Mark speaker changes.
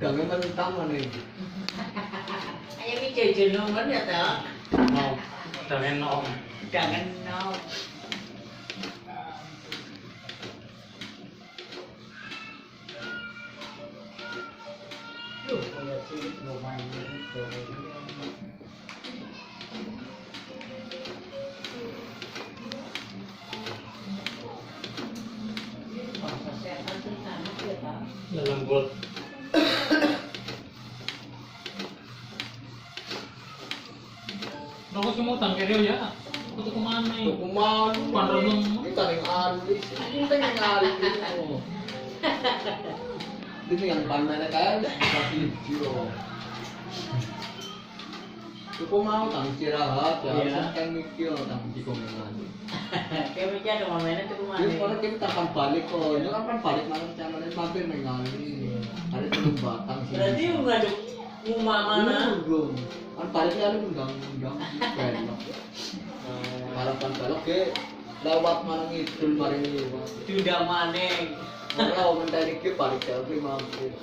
Speaker 1: udangnya mentah mana ini.
Speaker 2: Ayo ini jajan nomor ya toh.
Speaker 3: Mau udah enak.
Speaker 2: Jangan no. Duh, kayak sih lumayan itu.
Speaker 3: Lembut. Aku semua tangkir ya. Aku kemana?
Speaker 1: Hukuman,
Speaker 3: Pandang.
Speaker 1: kita yang alis, kita yang alis. Ini yang panen kayak tapi video. Aku mau tang istirahat ya, kan mikir tang di komentar.
Speaker 2: Kayak macam ada momennya tuh
Speaker 1: Jadi
Speaker 2: kemana?
Speaker 1: kalau kita akan balik kok, ini kan balik malam caranya mampir mengali. Ada belum batang sih.
Speaker 2: Berarti nggak ada rumah mana?
Speaker 1: Belum. Kan baliknya ada undang-undang belok. Harapan belok ke lewat mana ngidul mari lewat.
Speaker 2: Sudah maneng.
Speaker 1: Kalau menteri ke balik tapi mampir.